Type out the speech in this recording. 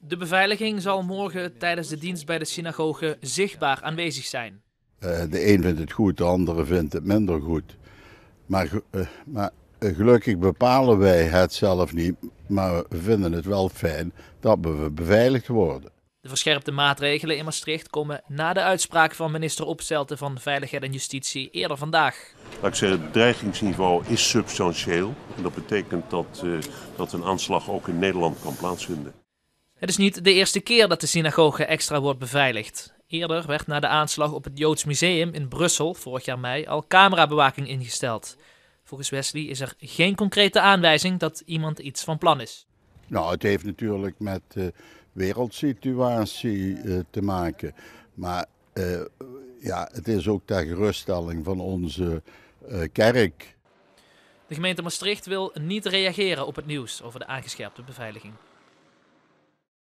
De beveiliging zal morgen tijdens de dienst bij de synagoge zichtbaar aanwezig zijn. De een vindt het goed, de andere vindt het minder goed. Maar gelukkig bepalen wij het zelf niet, maar we vinden het wel fijn dat we beveiligd worden. De verscherpte maatregelen in Maastricht komen na de uitspraak van minister Opstelten van Veiligheid en Justitie eerder vandaag. Laat ik zeggen, het dreigingsniveau is substantieel. En dat betekent dat een aanslag ook in Nederland kan plaatsvinden. Het is niet de eerste keer dat de synagoge extra wordt beveiligd. Eerder werd na de aanslag op het Joods Museum in Brussel vorig jaar mei al camerabewaking ingesteld. Volgens Wesley is er geen concrete aanwijzing dat iemand iets van plan is. Nou, het heeft natuurlijk met de wereldsituatie te maken. Maar het is ook ter geruststelling van onze kerk. De gemeente Maastricht wil niet reageren op het nieuws over de aangescherpte beveiliging.